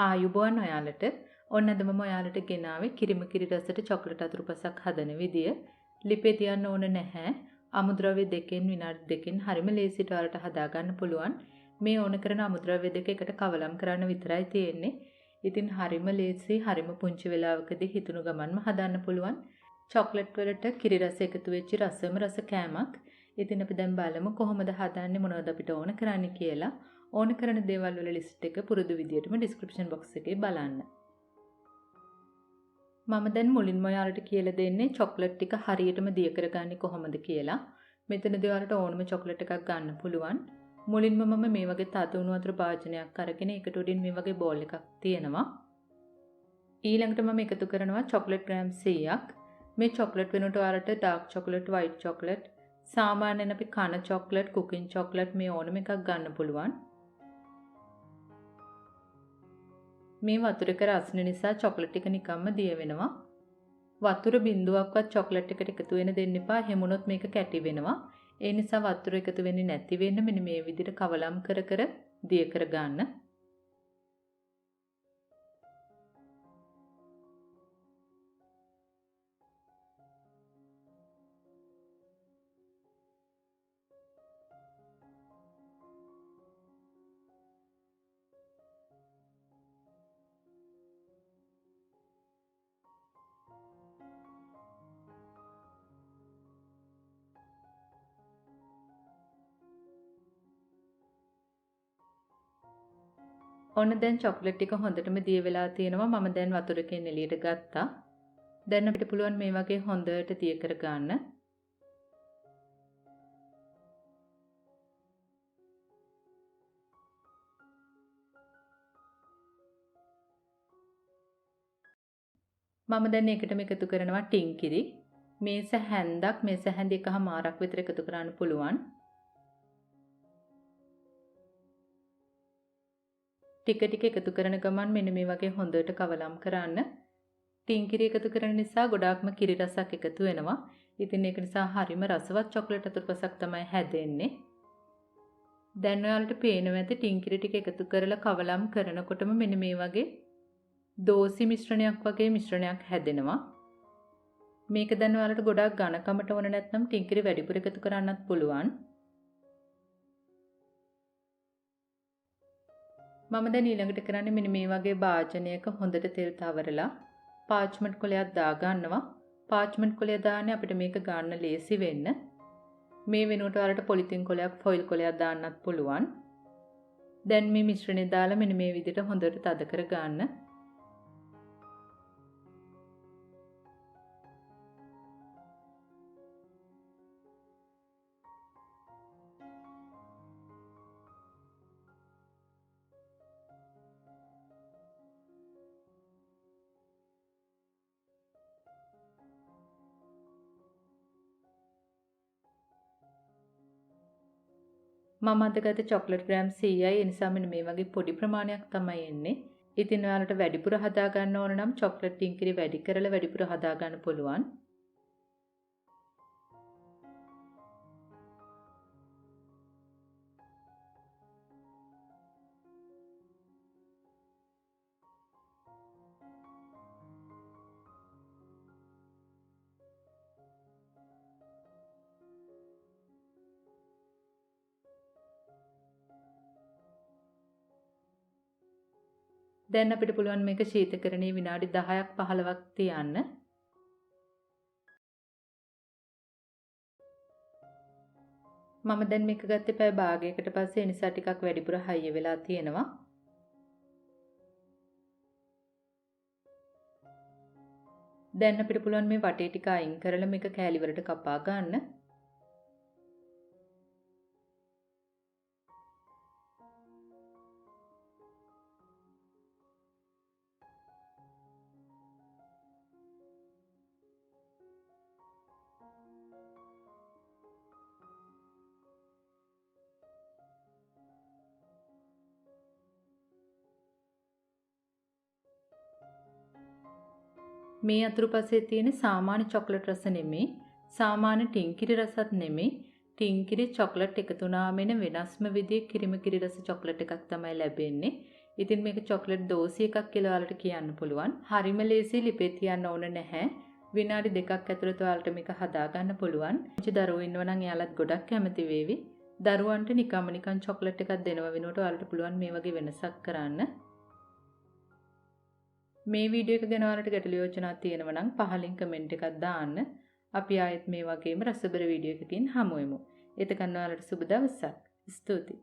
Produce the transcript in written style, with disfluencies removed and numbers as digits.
ආයුබෝවන් ඔයාලට. ඔන්න අද මම ඔයාලට ගෙනාවේ කිරිම කිරි රසට චොක්ලට් අතුරුපසක් හදන විදිය. ලිපේ තියන්න ඕන නැහැ. අමුද්‍රව්‍ය දෙකෙන් විනාඩි දෙකකින් හරිම ලේසියට ඔයාලට හදා ගන්න පුළුවන්. මේ ඕන කරන අමුද්‍රව්‍ය දෙක එකට කවලම් කරන්න විතරයි තියෙන්නේ. ඉතින් හරිම ලේසි, හරිම පුංචි වෙලාවකදී හිතුණු ගමන්ම හදන්න පුළුවන්. චොක්ලට් වලට කිරි රස එකතු වෙච්ච රසම රස කෑමක්. ඉතින් අපි දැන් බලමු කොහොමද හදන්නේ, මොනවද අපිට ඕන කරන්නේ කියලා. ඕන කරන දේවල් වල ලිස්ට් එක පුරුදු විදියටම ඩිස්ක්‍රිප්ෂන් බොක්ස් එකේ බලන්න. මම දැන් මුලින්ම ඔයාලට කියලා දෙන්නේ චොක්ලට් ටික හරියටම දිය කරගන්නේ කොහොමද කියලා. මෙතනදී ඔයාලට ඕනම චොක්ලට් එකක් ගන්න පුළුවන්. මුලින්ම මම මේ වගේ තද උණු වතුර භාජනයක් අරගෙන ඒකට උඩින් මේ වගේ බෝල් එකක් තියෙනවා. ඊළඟට මම එකතු කරනවා චොක්ලට් ග්‍රෑම් 100ක්. මේ චොක්ලට් වෙනුවට ඔයාලට ඩාර්ක් චොක්ලට්, වයිට් චොක්ලට්, සාමාන්‍යයෙන් අපි කන චොක්ලට්, කුකින් චොක්ලට් මේ ඕනම එකක් ගන්න පුළුවන්. මේ වතුර එක රස්න නිසා චොක්ලට් ටික නිකම්ම දිය වෙනවා. වතුර බිඳුවක්වත් චොක්ලට් එකට එකතු වෙන්න දෙන්න එපා. එහෙම වුණොත් මේක කැටි වෙනවා. ඒ නිසා වතුර එකතු වෙන්නේ නැති වෙන්න මෙන්න මේ විදිහට කවලම් කර කර දිය කර ගන්න. ඔන්න දැන් චොක්ලට් ටික හොඳටම දිය වෙලා තියෙනවා. මම දැන් වතුර එකෙන් එළියට ගත්තා. දැන් අපිට පුළුවන් මේ වගේ හොඳට දිය කර ගන්න. මම දැන් ඒකටම එකතු කරනවා ටින්කිරි. මේස හැන්දක්, මේස හැන්දි එකමාරක් විතර එකතු කරන්න පුළුවන්. ටික ටික එකතු කරන ගමන් මෙන්න මේ වගේ හොඳට කවලම් කරන්න. ටින්කිරි එකතු කරන නිසා ගොඩාක්ම කිරි රසක් එකතු වෙනවා. ඉතින් ඒක නිසා හරිම රසවත් චොක්ලට් අතුරුපසක් තමයි හැදෙන්නේ. දැන් ඔයාලට පේනවා ඇති ටින්කිරි ටික එකතු කරලා කවලම් කරනකොටම මෙන්න මේ වගේ දෝසි මිශ්‍රණයක් වගේ මිශ්‍රණයක් හැදෙනවා. මේක දැන් ඔයාලට ගොඩාක් ඝනකමට ඕන නැත්නම් ටින්කිරි වැඩිපුර එකතු කරන්නත් පුළුවන්. මම දැන් ඊළඟට කරන්නේ මෙන්න මේ වගේ භාජනයක හොඳට තෙල් තවරලා පාච්මන්ට් කොලයක් දා ගන්නවා. පාච්මන්ට් කොලය දාන්නේ අපිට මේක ගන්න ලේසි වෙන්න. මේ වෙනුවට ඔයාලට පොලිතින් කොලයක්, ෆොයිල් කොලයක් දාන්නත් පුළුවන්. දැන් මේ මිශ්‍රණය දාලා මෙන්න මේ විදිහට හොඳට තද කර ගන්න. මම අද ගත චොක්ලට් ග්‍රෑම් 100යි. ඒ නිසා මෙන්න මේ වගේ පොඩි ප්‍රමාණයක් තමයි එන්නේ. ඉතින් ඔයාලට වැඩිපුර හදා ගන්න ඕන නම් චොක්ලට් ටින්කිරි වැඩි කරලා වැඩිපුර හදා ගන්න පුළුවන්. දැන් අපිට පුළුවන් මේක ශීතකරණයේ විනාඩි 10ක් 15ක් තියන්න. මම දැන් මේක ගත්තේ පැය භාගයකට පස්සේ, ඒ නිසා ටිකක් වැඩිපුර හයිය වෙලා තියෙනවා. දැන් අපිට පුළුවන් මේ වටේ ටික අයින් කරලා මේක කෑලි වලට කපා ගන්න. මේ අතුරුපසේ තියෙන සාමාන්‍ය චොක්ලට් රස නෙමෙයි, සාමාන්‍ය ටින්කිරි රසත් නෙමෙයි, ටින්කිරි චොක්ලට් එකතු වුණාම එන වෙනස්ම විදිහේ කිරිම කිරි රස චොක්ලට් එකක් තමයි ලැබෙන්නේ. ඉතින් මේක චොක්ලට් දෝසි එකක් කියලා ඔයාලට කියන්න පුළුවන්. හරිම ලේසි, ලිපේ තියන්න ඕන නැහැ. විනාඩි 2ක් ඇතුළත ඔයාලට මේක හදා ගන්න පුළුවන්. පුංචි දරුවෝ ඉන්නවා නම් එයාලත් ගොඩක් කැමති වේවි. දරුවන්ට නිකන් චොක්ලට් එකක් දෙනව වෙනුවට ඔයාලට පුළුවන් මේ වගේ වෙනසක් කරන්න. මේ වීඩියෝ එක ගැන ඔයාලට ගැටලු යෝජනා තියෙනවා නම් පහලින් කමෙන්ට් එකක් දාන්න. අපි ආයෙත් මේ වගේම රසබර වීඩියෝ එකකින් හමු වෙමු. එතකන් ඔයාලට සුබ දවසක්. ස්තුතියි.